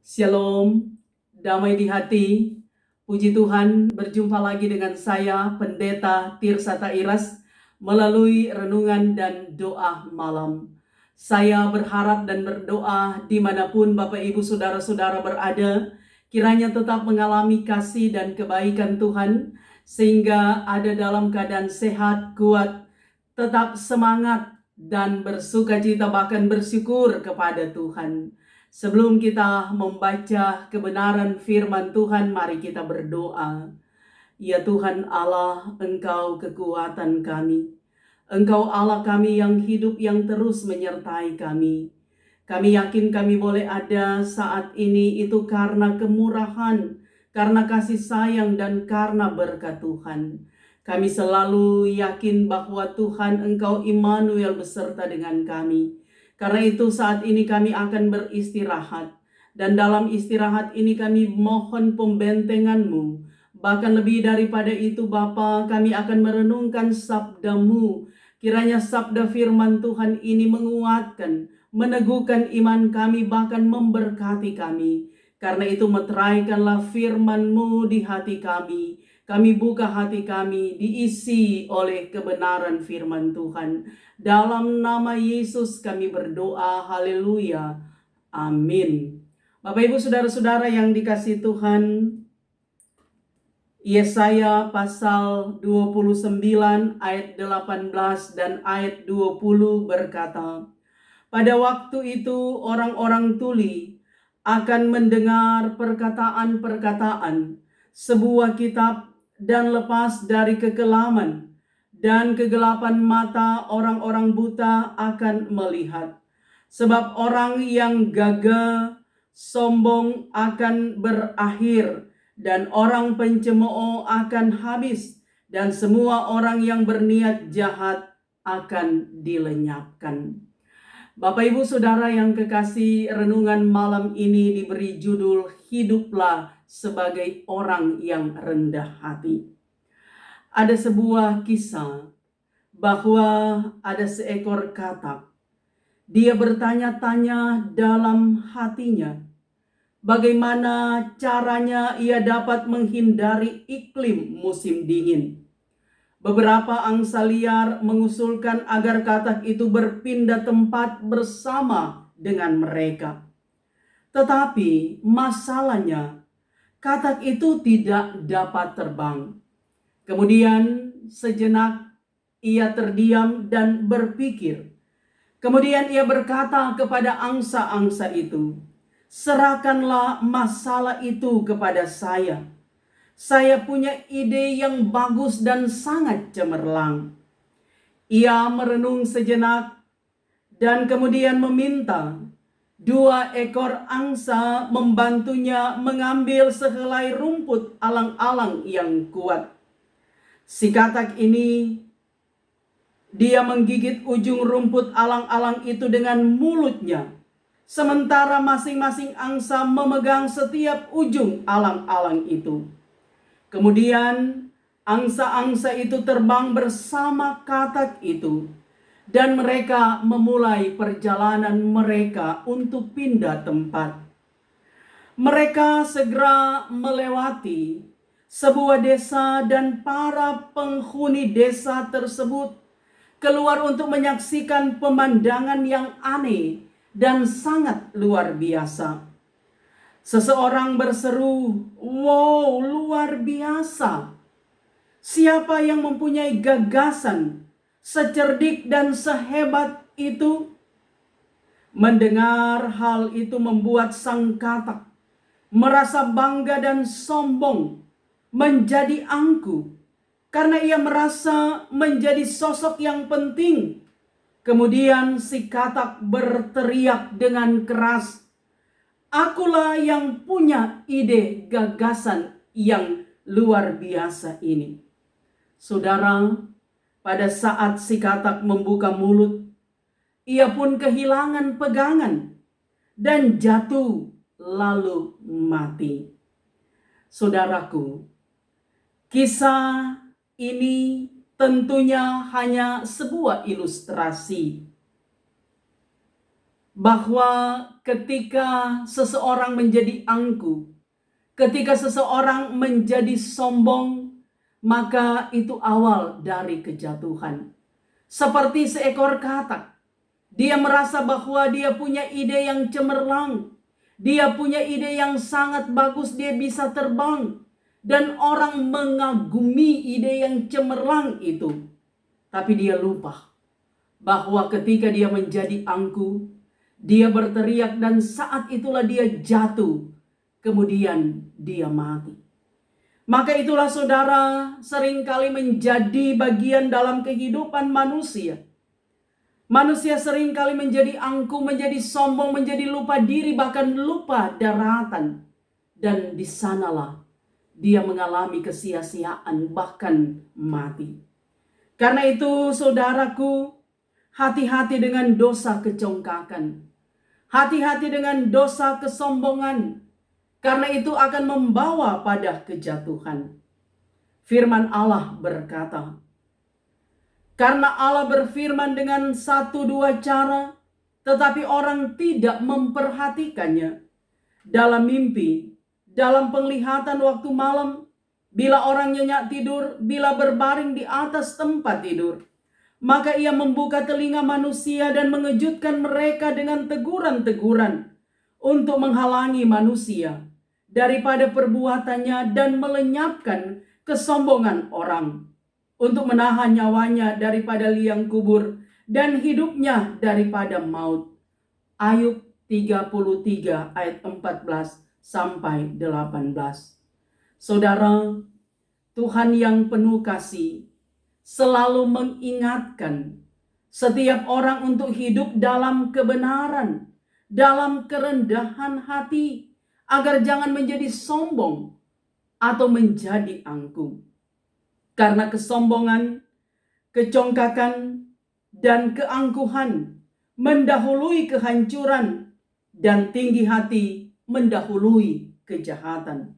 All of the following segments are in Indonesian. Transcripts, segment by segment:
Shalom, damai di hati. Puji Tuhan, berjumpa lagi dengan saya, Pendeta Tirsata Iras, melalui renungan dan doa malam. Saya berharap dan berdoa dimanapun Bapak Ibu Saudara-saudara berada, kiranya tetap mengalami kasih dan kebaikan Tuhan, sehingga ada dalam keadaan sehat, kuat, tetap semangat, dan bersukacita bahkan bersyukur kepada Tuhan. Sebelum kita membaca kebenaran firman Tuhan, mari kita berdoa. Ya Tuhan Allah, Engkau kekuatan kami. Engkau Allah kami yang hidup, yang terus menyertai kami. Kami yakin kami boleh ada saat ini itu karena kemurahan, karena kasih sayang, dan karena berkat Tuhan. Kami selalu yakin bahwa Tuhan Engkau Immanuel beserta dengan kami. Karena itu saat ini kami akan beristirahat. Dan dalam istirahat ini kami mohon pembentengan-Mu. Bahkan lebih daripada itu Bapa, kami akan merenungkan sabda-Mu. Kiranya sabda firman Tuhan ini menguatkan, meneguhkan iman kami, bahkan memberkati kami. Karena itu meteraikanlah firman-Mu di hati kami. Kami buka hati kami, diisi oleh kebenaran firman Tuhan. Dalam nama Yesus kami berdoa, haleluya, amin. Bapak Ibu Saudara-saudara yang dikasihi Tuhan, Yesaya pasal 29 ayat 18 dan ayat 20 berkata, pada waktu itu orang-orang tuli akan mendengar perkataan-perkataan sebuah kitab dan lepas dari kekelaman, dan kegelapan mata orang-orang buta akan melihat. Sebab orang yang gagah sombong akan berakhir, dan orang pencemooh akan habis, dan semua orang yang berniat jahat akan dilenyapkan. Bapak Ibu Saudara yang kekasih, renungan malam ini diberi judul Hiduplah sebagai orang yang rendah hati. Ada sebuah kisah bahwa ada seekor katak. Dia bertanya-tanya dalam hatinya, bagaimana caranya ia dapat menghindari iklim musim dingin. Beberapa angsa liar mengusulkan agar katak itu berpindah tempat bersama dengan mereka. Tetapi masalahnya, katak itu tidak dapat terbang. Kemudian sejenak ia terdiam dan berpikir. Kemudian ia berkata kepada angsa-angsa itu, serahkanlah masalah itu kepada saya. Saya punya ide yang bagus dan sangat cemerlang. Ia merenung sejenak dan kemudian meminta 2 ekor angsa membantunya mengambil sehelai rumput alang-alang yang kuat. Si katak ini, dia menggigit ujung rumput alang-alang itu dengan mulutnya, sementara masing-masing angsa memegang setiap ujung alang-alang itu. Kemudian angsa-angsa itu terbang bersama katak itu, dan mereka memulai perjalanan mereka untuk pindah tempat. Mereka segera melewati sebuah desa, dan para penghuni desa tersebut keluar untuk menyaksikan pemandangan yang aneh dan sangat luar biasa. Seseorang berseru, "Wow, luar biasa! Siapa yang mempunyai gagasan secerdik dan sehebat itu?" Mendengar hal itu membuat sang katak merasa bangga dan sombong, menjadi angkuh karena ia merasa menjadi sosok yang penting. Kemudian si katak berteriak dengan keras, "Akulah yang punya ide gagasan yang luar biasa ini." Saudara, pada saat si katak membuka mulut, ia pun kehilangan pegangan dan jatuh lalu mati. Saudaraku, kisah ini tentunya hanya sebuah ilustrasi bahwa ketika seseorang menjadi angkuh, ketika seseorang menjadi sombong, maka itu awal dari kejatuhan. Seperti seekor katak, dia merasa bahwa dia punya ide yang cemerlang, dia punya ide yang sangat bagus, dia bisa terbang, dan orang mengagumi ide yang cemerlang itu. Tapi dia lupa bahwa ketika dia menjadi angkuh, dia berteriak dan saat itulah dia jatuh, kemudian dia mati. Maka itulah saudara, seringkali menjadi bagian dalam kehidupan manusia. Manusia seringkali menjadi angkuh, menjadi sombong, menjadi lupa diri, bahkan lupa daratan. Dan di sanalah dia mengalami kesia-siaan, bahkan mati. Karena itu saudaraku, hati-hati dengan dosa kecongkakan. Hati-hati dengan dosa kesombongan. Karena itu akan membawa pada kejatuhan. Firman Allah berkata, karena Allah berfirman dengan satu dua cara, tetapi orang tidak memperhatikannya. Dalam mimpi, dalam penglihatan waktu malam, bila orang nyenyak tidur, bila berbaring di atas tempat tidur, maka ia membuka telinga manusia dan mengejutkan mereka dengan teguran-teguran untuk menghalangi manusia daripada perbuatannya dan melenyapkan kesombongan orang, untuk menahan nyawanya daripada liang kubur dan hidupnya daripada maut. Ayub 33 ayat 14 sampai 18. Saudara, Tuhan yang penuh kasih selalu mengingatkan setiap orang untuk hidup dalam kebenaran, dalam kerendahan hati, agar jangan menjadi sombong atau menjadi angkuh. Karena kesombongan, kecongkakan, dan keangkuhan mendahului kehancuran, dan tinggi hati mendahului kejahatan.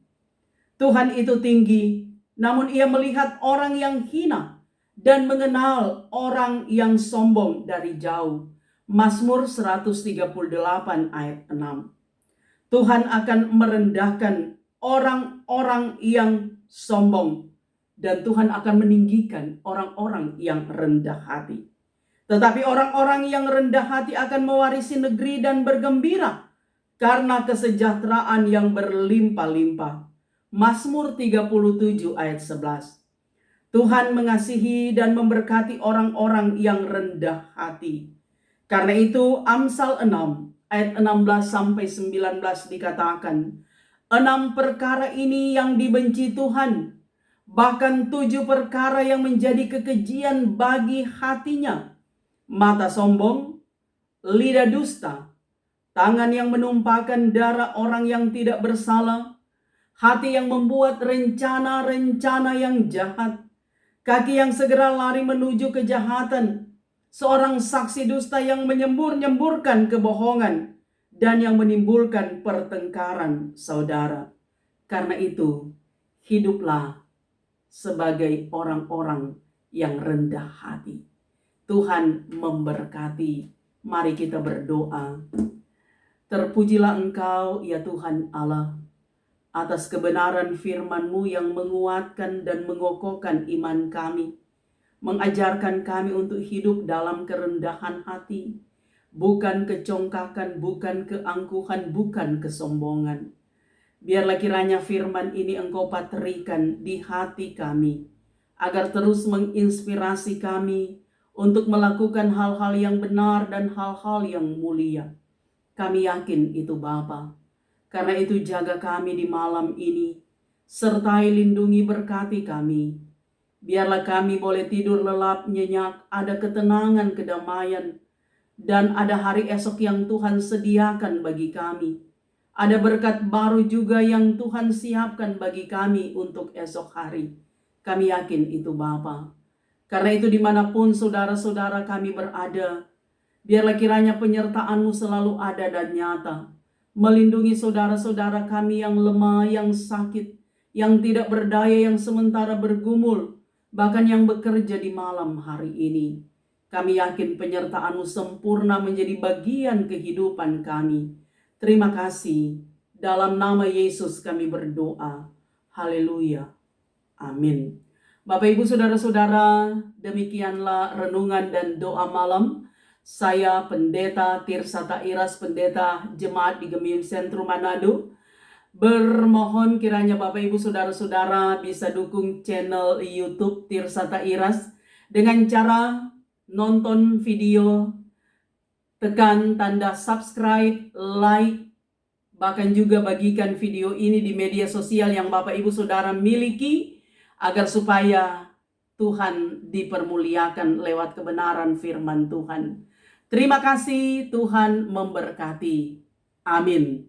Tuhan itu tinggi, namun ia melihat orang yang hina dan mengenal orang yang sombong dari jauh. Mazmur 138 ayat 6. Tuhan akan merendahkan orang-orang yang sombong, dan Tuhan akan meninggikan orang-orang yang rendah hati. Tetapi orang-orang yang rendah hati akan mewarisi negeri dan bergembira karena kesejahteraan yang berlimpah-limpah. Mazmur 37 ayat 11. Tuhan mengasihi dan memberkati orang-orang yang rendah hati. Karena itu Amsal 6 ayat 16 sampai 19 dikatakan, 6 perkara ini yang dibenci Tuhan, bahkan 7 perkara yang menjadi kekejian bagi hatinya: mata sombong, lidah dusta, tangan yang menumpahkan darah orang yang tidak bersalah, hati yang membuat rencana-rencana yang jahat, kaki yang segera lari menuju kejahatan, seorang saksi dusta yang menyembur-nyemburkan kebohongan, dan yang menimbulkan pertengkaran saudara. Karena itu, hiduplah sebagai orang-orang yang rendah hati. Tuhan memberkati. Mari kita berdoa. Terpujilah Engkau, ya Tuhan Allah, atas kebenaran firman-Mu yang menguatkan dan mengokohkan iman kami, mengajarkan kami untuk hidup dalam kerendahan hati, bukan kecongkakan, bukan keangkuhan, bukan kesombongan. Biarlah kiranya firman ini Engkau paterikan di hati kami, agar terus menginspirasi kami untuk melakukan hal-hal yang benar dan hal-hal yang mulia. Kami yakin itu Bapa. Karena itu jaga kami di malam ini, sertai lindungi berkati kami. Biarlah kami boleh tidur lelap nyenyak, ada ketenangan, kedamaian, dan ada hari esok yang Tuhan sediakan bagi kami. Ada berkat baru juga yang Tuhan siapkan bagi kami untuk esok hari. Kami yakin itu Bapa. Karena itu dimanapun saudara-saudara kami berada, biarlah kiranya penyertaan-Mu selalu ada dan nyata. Melindungi saudara-saudara kami yang lemah, yang sakit, yang tidak berdaya, yang sementara bergumul, bahkan yang bekerja di malam hari ini. Kami yakin penyertaan-Mu sempurna menjadi bagian kehidupan kami. Terima kasih. Dalam nama Yesus kami berdoa. Haleluya. Amin. Bapak Ibu Saudara-saudara, demikianlah renungan dan doa malam. Saya Pendeta Tirsata Iras, Pendeta Jemaat di Gemim Sentrum Manado, bermohon kiranya Bapak Ibu Saudara-saudara bisa dukung channel YouTube Tirsata Iras dengan cara nonton video, tekan tanda subscribe, like, bahkan juga bagikan video ini di media sosial yang Bapak Ibu Saudara miliki, agar supaya Tuhan dipermuliakan lewat kebenaran firman Tuhan. Terima kasih, Tuhan memberkati. Amin.